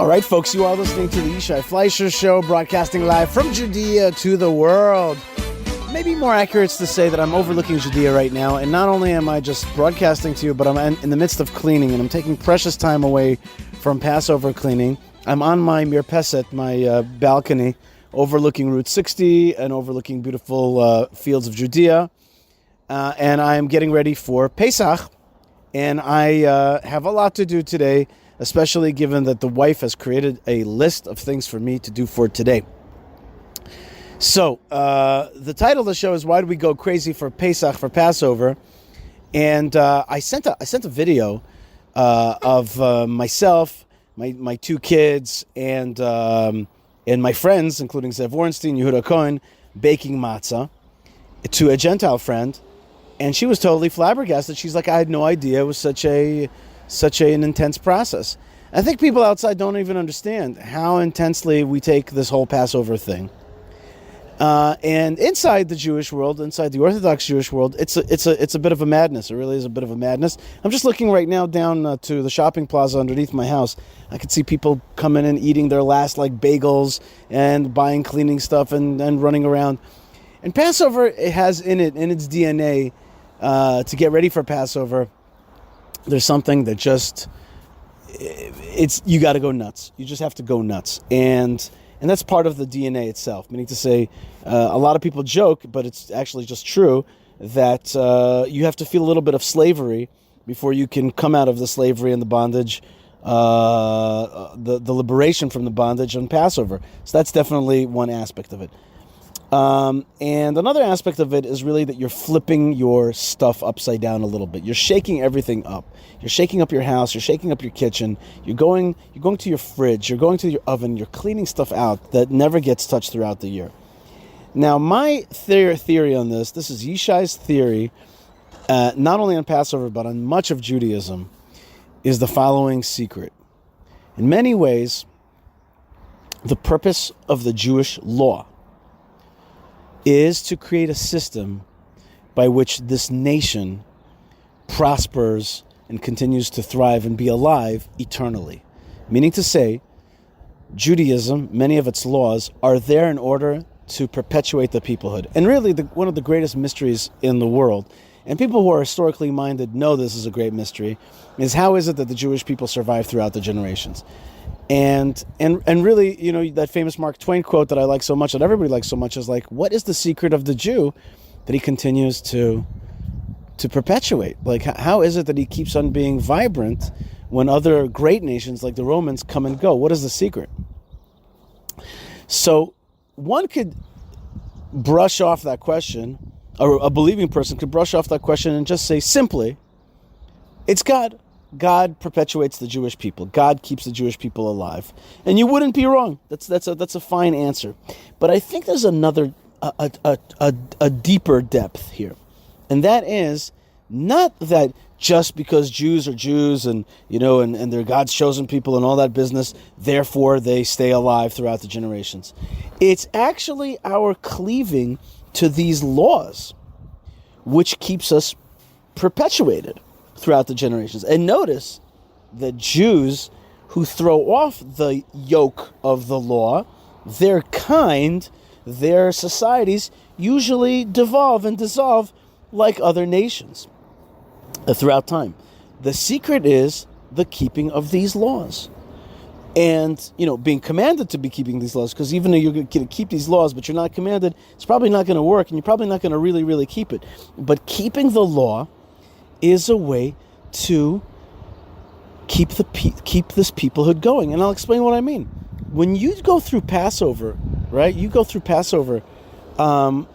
All right, folks, you are listening to the Yishai Fleischer Show, broadcasting live from Judea to the world. Maybe more accurate to say that I'm overlooking Judea right now, and not only am I just broadcasting to you, but I'm in the midst of cleaning, and I'm taking precious time away from Passover cleaning. I'm on my mirpeset, my balcony, overlooking Route 60 and overlooking beautiful fields of Judea, and I am getting ready for Pesach, and I have a lot to do today, especially given that the wife has created a list of things for me to do for today. So, the title of the show is Why Do We Go Crazy for Pesach, for Passover? And I sent a video of myself, my two kids, and my friends, including Zev Ornstein, Yehuda Cohen, baking matzah to a Gentile friend, and she was totally flabbergasted. She's like, I had no idea it was such an intense process. I think people outside don't even understand how intensely we take this whole Passover thing. And inside the Jewish world, inside the Orthodox Jewish world, it's a bit of a madness. It really is a bit of a madness. I'm just looking right now down to the shopping plaza underneath my house. I could see people coming in, eating their last bagels and buying cleaning stuff and running around. And Passover, it has in its DNA, to get ready for Passover, there's something that you got to go nuts. You just have to go nuts. And that's part of the DNA itself. Meaning to say, a lot of people joke, but it's actually just true, that you have to feel a little bit of slavery before you can come out of the slavery and the bondage, the liberation from the bondage on Passover. So that's definitely one aspect of it. And another aspect of it is really that you're flipping your stuff upside down a little bit. You're shaking everything up. You're shaking up your house. You're shaking up your kitchen. You're going to your fridge. You're going to your oven. You're cleaning stuff out that never gets touched throughout the year. Now, my theory on this is Yishai's theory, not only on Passover, but on much of Judaism, is the following secret. In many ways, the purpose of the Jewish law is to create a system by which this nation prospers and continues to thrive and be alive eternally. Meaning to say, Judaism, many of its laws, are there in order to perpetuate the peoplehood. And really, one of the greatest mysteries in the world, and people who are historically minded know this is a great mystery, is how is it that the Jewish people survive throughout the generations? And really, that famous Mark Twain quote that I like so much, that everybody likes so much, is like, what is the secret of the Jew that he continues to perpetuate? Like, how is it that he keeps on being vibrant when other great nations like the Romans come and go? What is the secret? So one could brush off that question, or a believing person could brush off that question and just say simply, it's God. God perpetuates the Jewish people. God keeps the Jewish people alive, and you wouldn't be wrong. That's a fine answer, but I think there's another a deeper depth here, and that is not that just because Jews are Jews and and they're God's chosen people and all that business, therefore they stay alive throughout the generations. It's actually our cleaving to these laws which keeps us perpetuated throughout the generations. And notice that Jews who throw off the yoke of the law, their societies usually devolve and dissolve like other nations throughout time. The secret is the keeping of these laws. And, being commanded to be keeping these laws, because even though you're going to keep these laws, but you're not commanded, it's probably not going to work, and you're probably not going to really, really keep it. But keeping the law is a way to keep this peoplehood going. And I'll explain what I mean. When you go through Passover, right? You go through Passover, the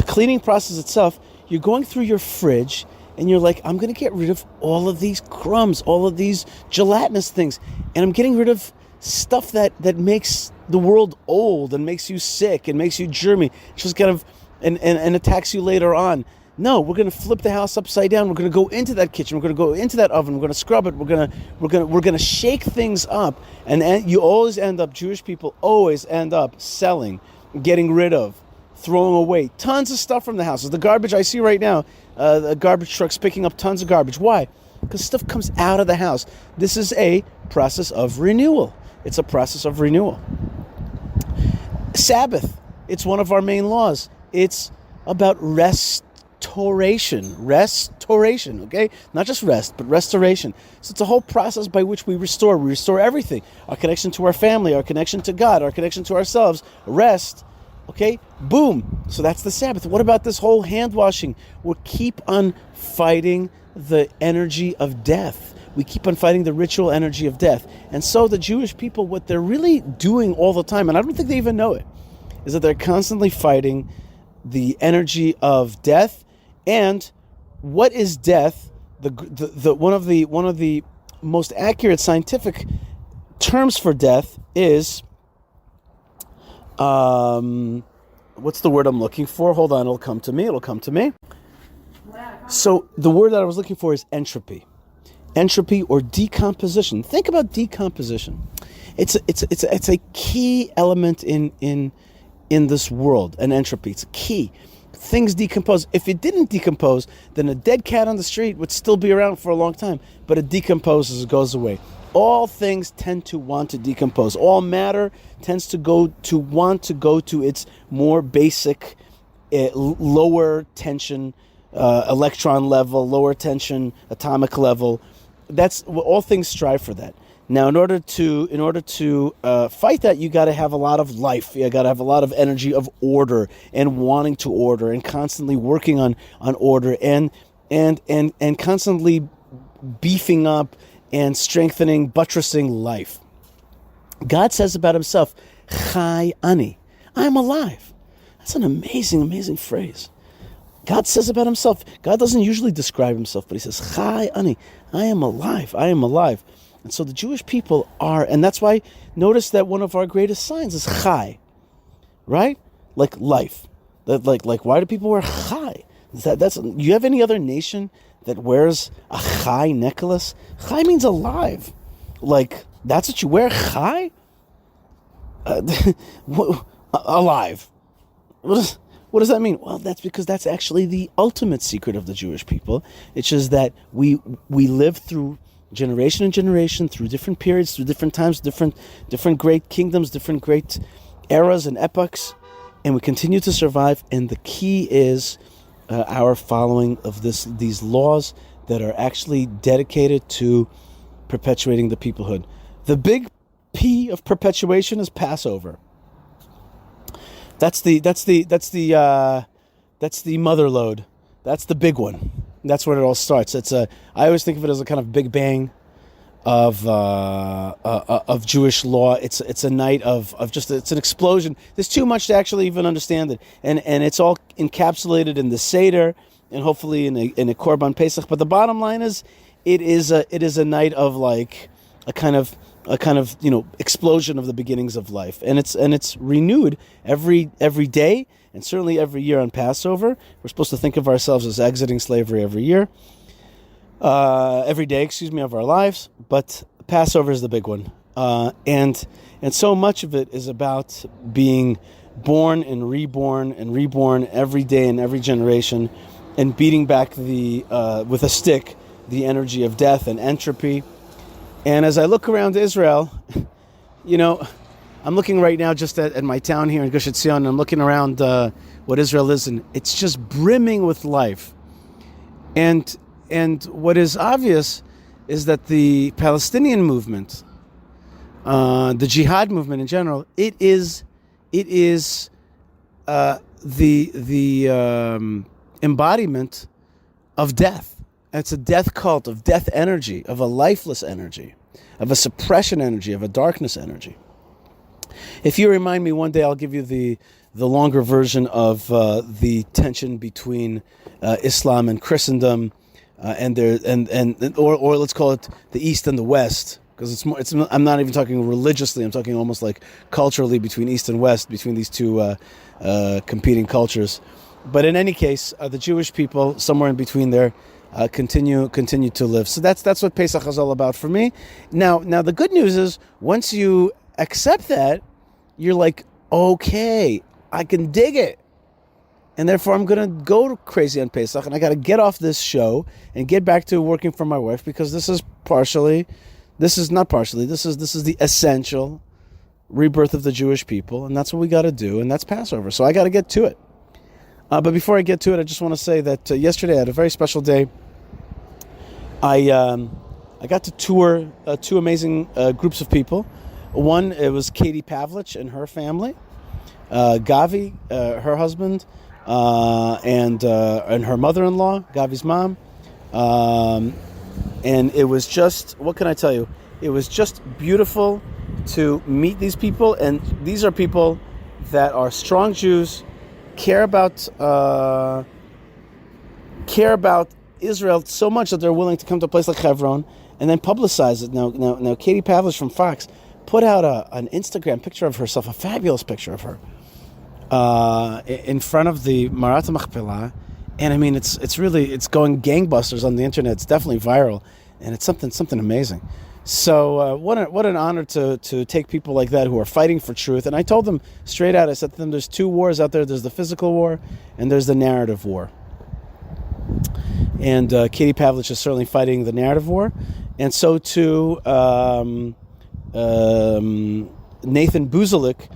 cleaning process itself, you're going through your fridge, and you're like, I'm going to get rid of all of these crumbs, all of these gelatinous things, and I'm getting rid of stuff that makes the world old and makes you sick and makes you germy, just kind of and attacks you later on. No, we're going to flip the house upside down. We're going to go into that kitchen. We're going to go into that oven. We're going to scrub it. We're going to shake things up. And you always end up, Jewish people always end up selling, getting rid of, throwing away tons of stuff from the houses. The garbage I see right now, the garbage truck's picking up tons of garbage. Why? because stuff comes out of the house. This is a process of renewal. It's a process of renewal. Sabbath, it's one of our main laws. It's about restoration, okay? Not just rest, but restoration. So it's a whole process by which we restore. We restore everything. Our connection to our family, our connection to God, our connection to ourselves. Rest, okay? Boom. So that's the Sabbath. What about this whole hand washing? We'll keep on fighting the energy of death. We keep on fighting the ritual energy of death. And so the Jewish people, what they're really doing all the time, and I don't think they even know it, is that they're constantly fighting the energy of death. And what is death? One of the most accurate scientific terms for death is what's the word I'm looking for? Hold on, it'll come to me. So the word that I was looking for is entropy. Entropy or decomposition. Think about decomposition. It's a key element in this world, an entropy. It's a key. Things decompose. If it didn't decompose, then a dead cat on the street would still be around for a long time. But it decomposes, it goes away. All things tend to want to decompose. All matter tends to want to go to its more basic, lower tension, electron level, lower tension, atomic level. That's all things strive for that. Now, in order to fight that, you got to have a lot of life. You got to have a lot of energy of order and wanting to order and constantly working on order and constantly beefing up and strengthening, buttressing life. God says about himself, Chai Ani, I'm alive. That's an amazing, amazing phrase. God says about himself, God doesn't usually describe himself, but he says, Chai Ani, I am alive, I am alive. And so the Jewish people are, and that's why, notice that one of our greatest signs is Chai, right? Like life. Like why do people wear Chai? You have any other nation that wears a Chai necklace? Chai means alive. Like, that's what you wear, Chai? Alive. What does that mean? Well, that's because that's actually the ultimate secret of the Jewish people. It's just that we live through generation and generation, through different periods, through different times, different great kingdoms, different great eras and epochs, and we continue to survive. And the key is our following of these laws that are actually dedicated to perpetuating the peoplehood. The big P of perpetuation is Passover. That's the mother lode. That's the big one. That's where it all starts. I always think of it as a kind of big bang of Jewish law. It's a night of just, it's an explosion. There's too much to actually even understand it, and it's all encapsulated in the Seder and hopefully in a Korban Pesach. But the bottom line is, it is a night of like a kind of explosion of the beginnings of life, and it's renewed every day. And certainly every year on Passover, we're supposed to think of ourselves as exiting slavery every day, of our lives. But Passover is the big one, and so much of it is about being born and reborn every day in every generation, and beating back with a stick the energy of death and entropy. And as I look around Israel, I'm looking right now just at my town here in Gush Etzion, and I'm looking around what Israel is, and it's just brimming with life. And what is obvious is that the Palestinian movement, the jihad movement in general, it is the embodiment of death. It's a death cult of death energy, of a lifeless energy, of a suppression energy, of a darkness energy. If you remind me one day, I'll give you the longer version of the tension between Islam and Christendom, or let's call it the East and the West, because I'm not even talking religiously. I'm talking almost like culturally between East and West, between these two competing cultures. But in any case, the Jewish people, somewhere in between there, continue to live. So that's what Pesach is all about for me. Now the good news is, once you accept that, you're like, okay, I can dig it. and therefore I'm going to go crazy on Pesach, and I got to get off this show and get back to working for my wife, because this is the essential rebirth of the Jewish people, and that's what we got to do, and that's Passover. So I got to get to it. But before I get to it, I just want to say that yesterday I had a very special day. I got to tour two amazing groups of people. One, it was Katie Pavlich and her family, Gavi, her husband, and her mother-in-law, Gavi's mom. And it was just, what can I tell you? It was just beautiful to meet these people, and these are people that are strong Jews, care about Israel so much that they're willing to come to a place like Hebron and then publicize it. Now, Katie Pavlich from Fox put out an Instagram picture of herself, a fabulous picture of her, in front of the Marat Machpelah, and I mean it's going gangbusters on the internet. It's definitely viral, and it's something amazing. So what an honor to take people like that who are fighting for truth. And I told them straight out, I said to them, there's two wars out there. There's the physical war and there's the narrative war. And Katie Pavlich is certainly fighting the narrative war. And so too Nathan Buzolic.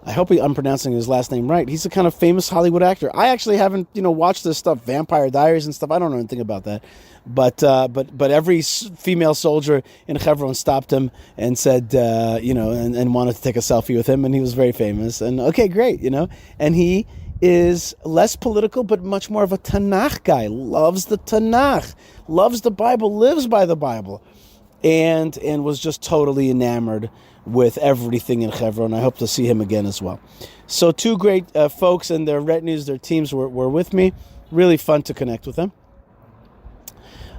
I hope I'm pronouncing his last name right. He's a kind of famous Hollywood actor. I actually haven't, watched this stuff, Vampire Diaries and stuff. I don't know anything about that. But every female soldier in Hebron stopped him and said, and wanted to take a selfie with him, and he was very famous. And okay, great, And he is less political, but much more of a Tanakh guy. Loves the Tanakh, loves the Bible, lives by the Bible, and was just totally enamored with everything in Hebron. I hope to see him again as well. So two great folks and their retinues, their teams were with me. Really fun to connect with them.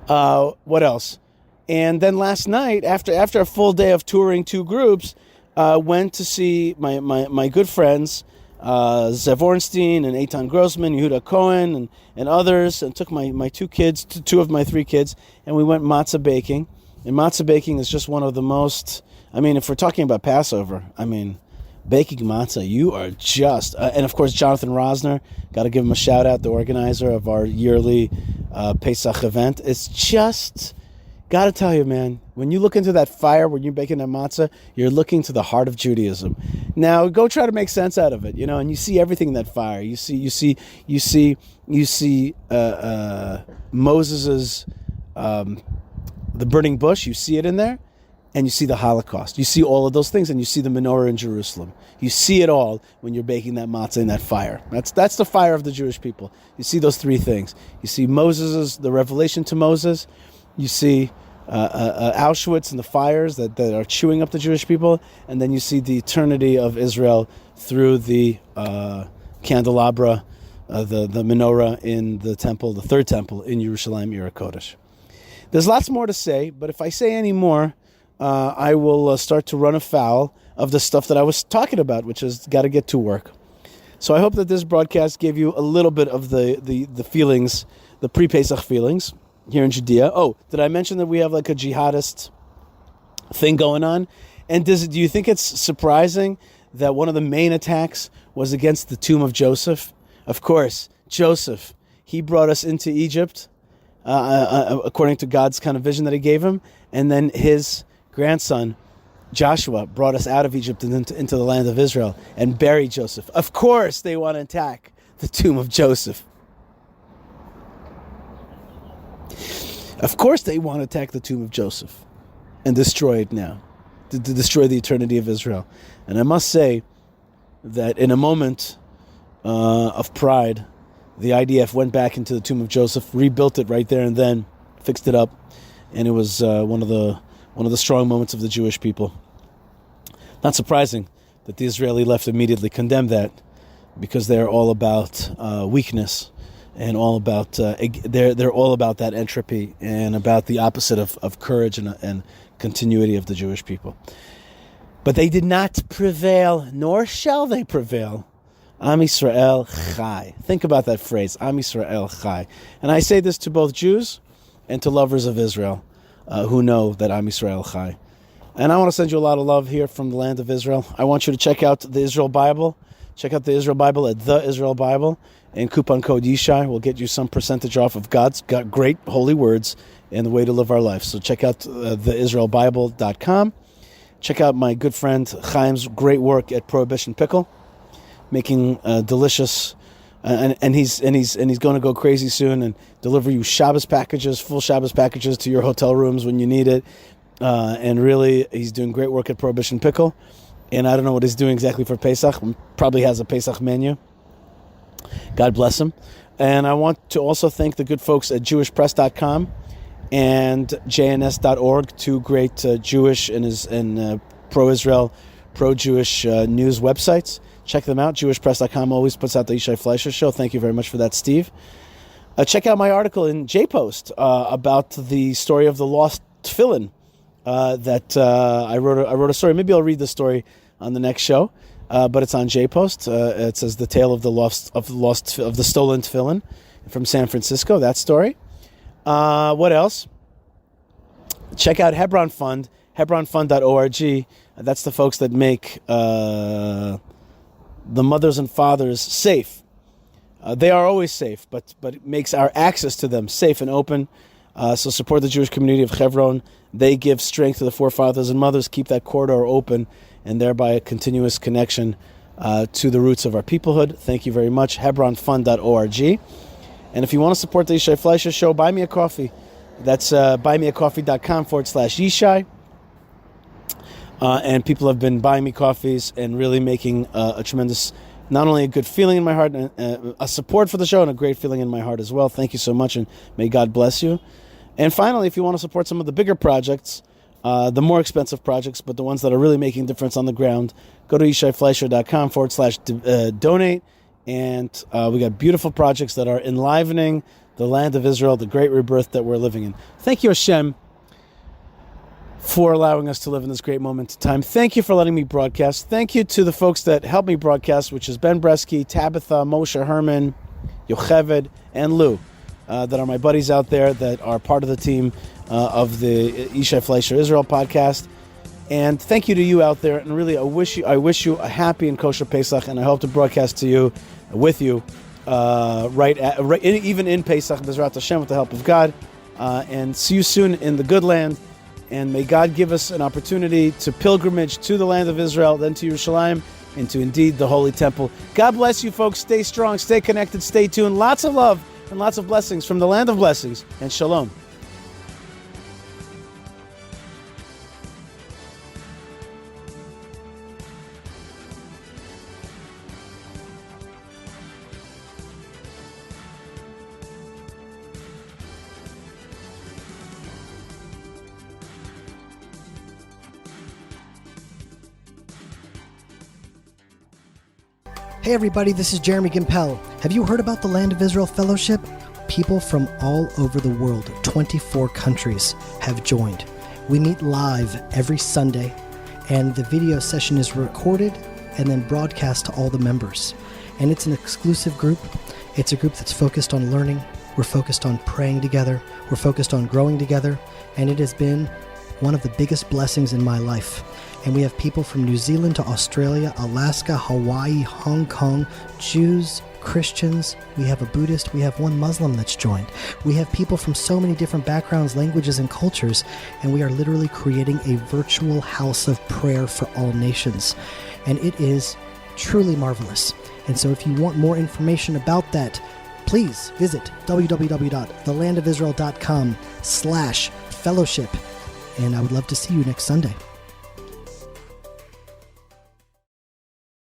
What else? And then last night, after a full day of touring two groups, went to see my good friends, Zev Ornstein and Eitan Grossman, Yehuda Cohen, and others, and took my two kids, two of my three kids, and we went Matzah baking. And Matzah baking is just one of the most, if we're talking about Passover, baking matzah, you are just, and of course Jonathan Rosner, got to give him a shout out, the organizer of our yearly Pesach event. It's just, got to tell you, man, when you look into that fire, when you're baking that matzah, you're looking to the heart of Judaism. Now go try to make sense out of it, and you see everything in that fire. You see Moses's, the burning bush, you see it in there. And you see the Holocaust. You see all of those things, and you see the menorah in Jerusalem. You see it all when you're baking that matzah in that fire. That's the fire of the Jewish people. You see those three things. You see the revelation to Moses. You see Auschwitz and the fires that are chewing up the Jewish people. And then you see the eternity of Israel through the candelabra, the menorah in the temple, the third temple in Yerushalayim, Yer HaKodesh. There's lots more to say, but if I say any more, I will start to run afoul of the stuff that I was talking about, which is got to get to work. So I hope that this broadcast gave you a little bit of the feelings, the pre-Pesach feelings here in Judea. Oh, did I mention that we have like a jihadist thing going on? And do you think it's surprising that one of the main attacks was against the tomb of Joseph? Of course, Joseph, he brought us into Egypt, according to God's kind of vision that he gave him, and then his grandson Joshua brought us out of Egypt and into the land of Israel and buried Joseph. Of course they want to attack the tomb of Joseph. Of course they want to attack the tomb of Joseph and destroy it now, to destroy the eternity of Israel. And I must say that in a moment of pride, the IDF went back into the tomb of Joseph, rebuilt it right there and then, fixed it up, and it was one of the strong moments of the Jewish people. Not surprising that the Israeli left immediately condemned that, because they're all about weakness and all about they're all about that entropy and about the opposite of courage and continuity of the Jewish people. But they did not prevail, nor shall they prevail. Am Yisrael Chai. Think about that phrase, Am Yisrael Chai. And I say this to both Jews and to lovers of Israel who know that Am Yisrael Chai. And I want to send you a lot of love here from the land of Israel. I want you to check out the Israel Bible, Check out the Israel Bible at The Israel Bible, and coupon code Yishai will get you some percentage off of God's great holy words and the way to live our life. So check out theisraelbible.com. Check out my good friend Chaim's great work at Prohibition Pickle, making delicious, and he's going to go crazy soon and deliver you Shabbos packages, full Shabbos packages to your hotel rooms when you need it. And really, he's doing great work at Prohibition Pickle. And I don't know what he's doing exactly for Pesach. Probably has a Pesach menu. God bless him. And I want to also thank the good folks at JewishPress.com and JNS.org, two great Jewish and pro-Israel, pro-Jewish news websites. Check them out. JewishPress.com always puts out the Yishai Fleischer Show. Thank you very much for that, Steve. Check out my article in JPost about the story of the lost tefillin. That I wrote a story. Maybe I'll read the story on the next show, but it's on JPost. It says the tale of the stolen tefillin from San Francisco. That story. What else? Check out Hebron Fund, hebronfund.org. That's the folks that make the mothers and fathers safe. They are always safe, but it makes our access to them safe and open. So support the Jewish community of Hebron. They give strength to the forefathers and mothers, keep that corridor open, and thereby a continuous connection to the roots of our peoplehood. Thank you very much. hebronfund.org. And if you want to support the Yishai Fleischer Show, buy me a coffee. That's buymeacoffee.com/Yishai. And people have been buying me coffees and really making a tremendous, not only a good feeling in my heart, a support for the show, and a great feeling in my heart as well. Thank you so much, and may God bless you. And finally, if you want to support some of the bigger projects, the more expensive projects, but the ones that are really making a difference on the ground, go to YishaiFleischer.com/donate. And we got beautiful projects that are enlivening the land of Israel, the great rebirth that we're living in. Thank you, Hashem, for allowing us to live in this great moment in time. Thank you for letting me broadcast. Thank you to the folks that helped me broadcast, which is Ben Bresky, Tabitha, Moshe Herman, Yocheved, and Lou, that are my buddies out there that are part of the team of the Yishai Fleischer Israel podcast. And thank you to you out there. And really, I wish you a happy and kosher Pesach, and I hope to broadcast to you, with you, even in Pesach, Bezrat Hashem, with the help of God. And see you soon in the good land. And may God give us an opportunity to pilgrimage to the land of Israel, then to Yerushalayim, and to indeed the Holy Temple. God bless you, folks. Stay strong, stay connected, stay tuned. Lots of love and lots of blessings from the land of blessings. And shalom. Hey everybody, this is Jeremy Gimpel. Have you heard about the Land of Israel Fellowship? People from all over the world, 24 countries, have joined. We meet live every Sunday, and the video session is recorded and then broadcast to all the members. And it's an exclusive group. It's a group that's focused on learning. We're focused on praying together. We're focused on growing together. And it has been one of the biggest blessings in my life. And we have people from New Zealand to Australia, Alaska, Hawaii, Hong Kong, Jews, Christians. We have a Buddhist. We have one Muslim that's joined. We have people from so many different backgrounds, languages, and cultures. And we are literally creating a virtual house of prayer for all nations. And it is truly marvelous. And so if you want more information about that, please visit www.thelandofisrael.com/fellowship. And I would love to see you next Sunday.